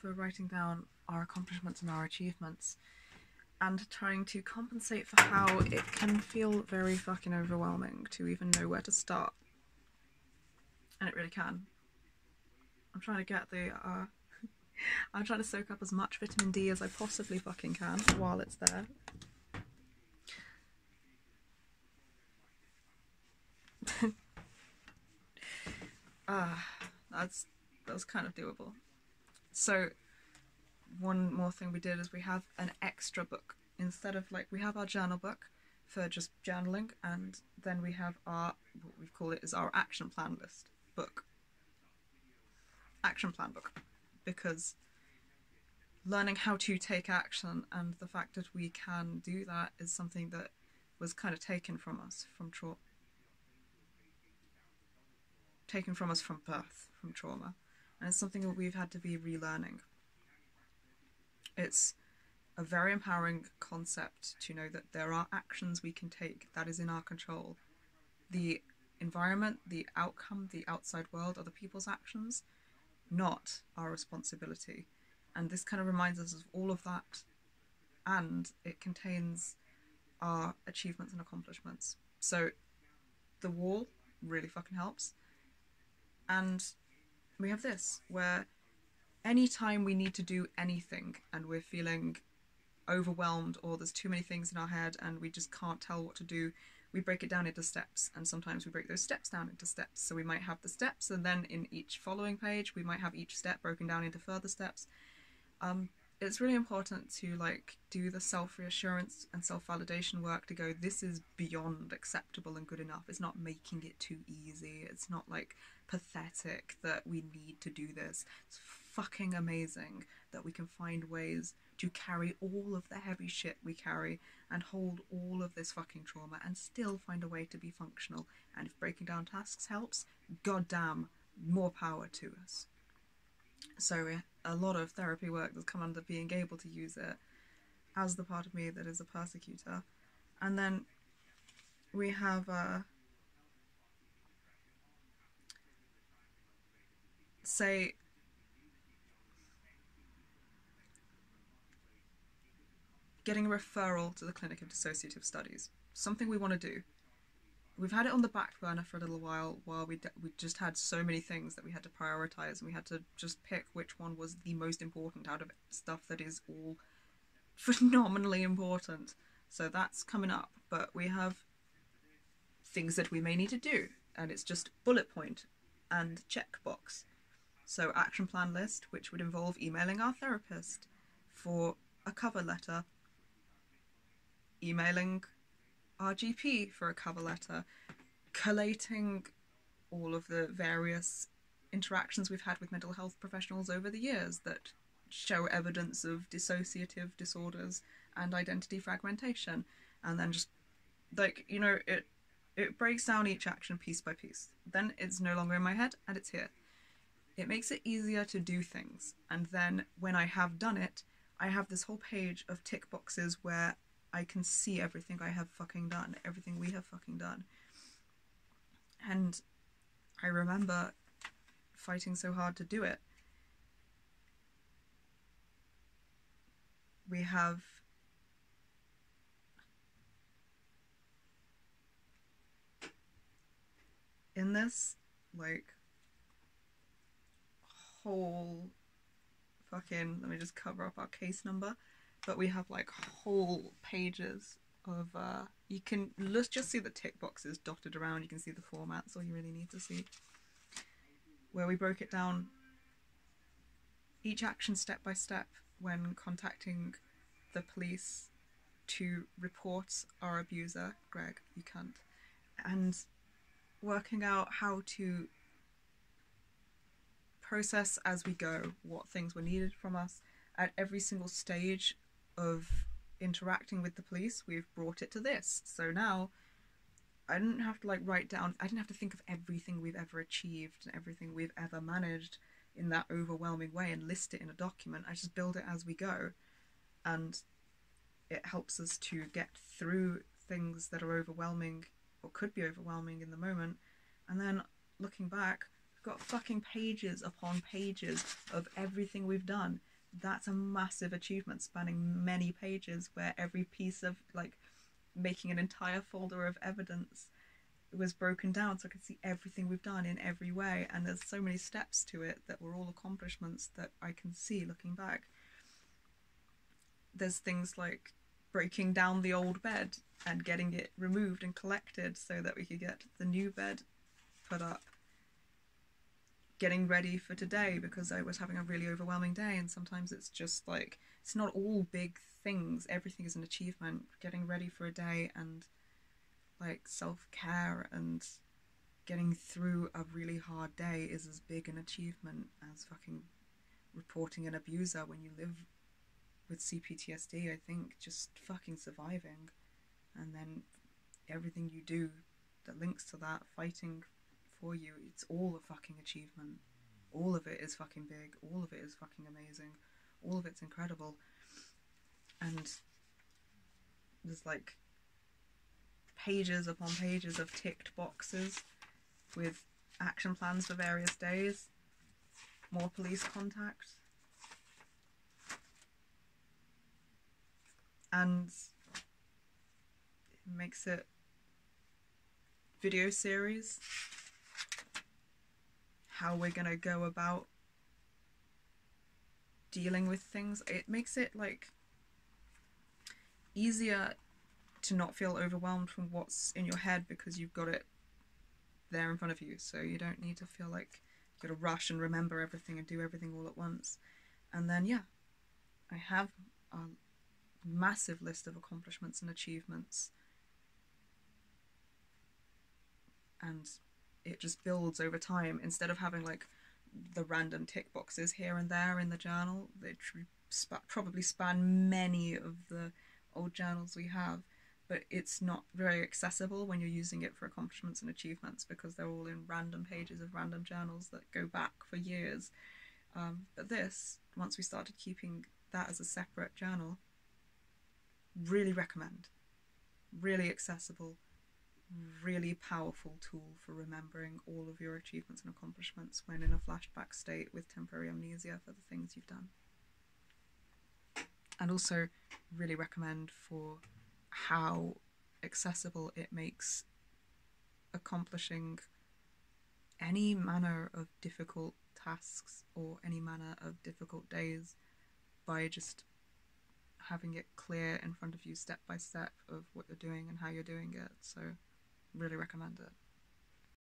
for writing down our accomplishments and our achievements and trying to compensate for how it can feel very fucking overwhelming to even know where to start. And it really can. I'm trying to get the I'm trying to soak up as much vitamin D as I possibly fucking can while it's there. That was kind of doable. So one more thing we did is we have an extra book. Instead of, like, we have our journal book for just journaling, and then we have our, what we've called it is our action plan list book. Action plan book. Because learning how to take action and the fact that we can do that is something that was kind of taken from us from trauma. Taken from us from birth, from trauma. And it's something that we've had to be relearning. It's a very empowering concept to know that there are actions we can take that is in our control. The environment, the outcome, the outside world, other people's actions, not our responsibility. And this kind of reminds us of all of that, and it contains our achievements and accomplishments. So the wall really fucking helps. And we have this, where anytime we need to do anything and we're feeling overwhelmed or there's too many things in our head and we just can't tell what to do, we break it down into steps, and sometimes we break those steps down into steps. So we might have the steps, and then in each following page we might have each step broken down into further steps. It's really important to, like, do the self-reassurance and self-validation work to go, this is beyond acceptable and good enough. It's not making it too easy. It's not, like, pathetic that we need to do this. It's fucking amazing that we can find ways to carry all of the heavy shit we carry and hold all of this fucking trauma and still find a way to be functional. And if breaking down tasks helps, goddamn, more power to us. So a lot of therapy work has come under being able to use it as the part of me that is a persecutor. And then we have say getting a referral to the Clinic of Dissociative Studies. Something we want to do. We've had it on the back burner for a little while we just had so many things that we had to prioritize, and we had to just pick which one was the most important out of stuff that is all phenomenally important. So that's coming up, but we have things that we may need to do, and it's just bullet point and checkbox. So action plan list, which would involve emailing our therapist for a cover letter, emailing our GP for a cover letter, collating all of the various interactions we've had with mental health professionals over the years that show evidence of dissociative disorders and identity fragmentation, and then just, like, you know, it breaks down each action piece by piece. Then it's no longer in my head and it's here. It makes it easier to do things, and then when I have done it, I have this whole page of tick boxes where I can see everything I have fucking done, everything we have fucking done. And I remember fighting so hard to do it. We have in this, like, whole fucking, let me just cover up our case number, but we have, like, whole pages of you can, let's just see the tick boxes dotted around. You can see the formats, all you really need to see, where we broke it down each action step by step when contacting the police to report our abuser, Greg, you cunt, and working out how to process as we go what things were needed from us at every single stage of interacting with the police. We've brought it to this. So now I didn't have to, like, write down, I didn't have to think of everything we've ever achieved and everything we've ever managed in that overwhelming way and list it in a document. I just build it as we go, and it helps us to get through things that are overwhelming or could be overwhelming in the moment, and then looking back got fucking pages upon pages of everything we've done. That's a massive achievement spanning many pages, where every piece of, like, making an entire folder of evidence was broken down so I could see everything we've done in every way. And there's so many steps to it that were all accomplishments that I can see looking back. There's things like breaking down the old bed and getting it removed and collected so that we could get the new bed put up. Getting ready for today because I was having a really overwhelming day, and sometimes it's just like, it's not all big things, everything is an achievement. Getting ready for a day and like self-care and getting through a really hard day is as big an achievement as fucking reporting an abuser when you live with CPTSD. I think just fucking surviving, and then everything you do that links to that, fighting for you, it's all a fucking achievement. All of it is fucking big, all of it is fucking amazing, all of it's incredible. And there's like pages upon pages of ticked boxes with action plans for various days, more police contact, and it makes it video series, how we're gonna go about dealing with things. It makes it like easier to not feel overwhelmed from what's in your head because you've got it there in front of you, so you don't need to feel like you gotta rush and remember everything and do everything all at once. And then yeah, I have a massive list of accomplishments and achievements, and it just builds over time. Instead of having like the random tick boxes here and there in the journal, they probably span many of the old journals we have, but it's not very accessible when you're using it for accomplishments and achievements because they're all in random pages of random journals that go back for years. But this, once we started keeping that as a separate journal, really recommend. Really accessible, really powerful tool for remembering all of your achievements and accomplishments when in a flashback state with temporary amnesia for the things you've done. And also really recommend for how accessible it makes accomplishing any manner of difficult tasks or any manner of difficult days by just having it clear in front of you step by step of what you're doing and how you're doing it. So really recommend it.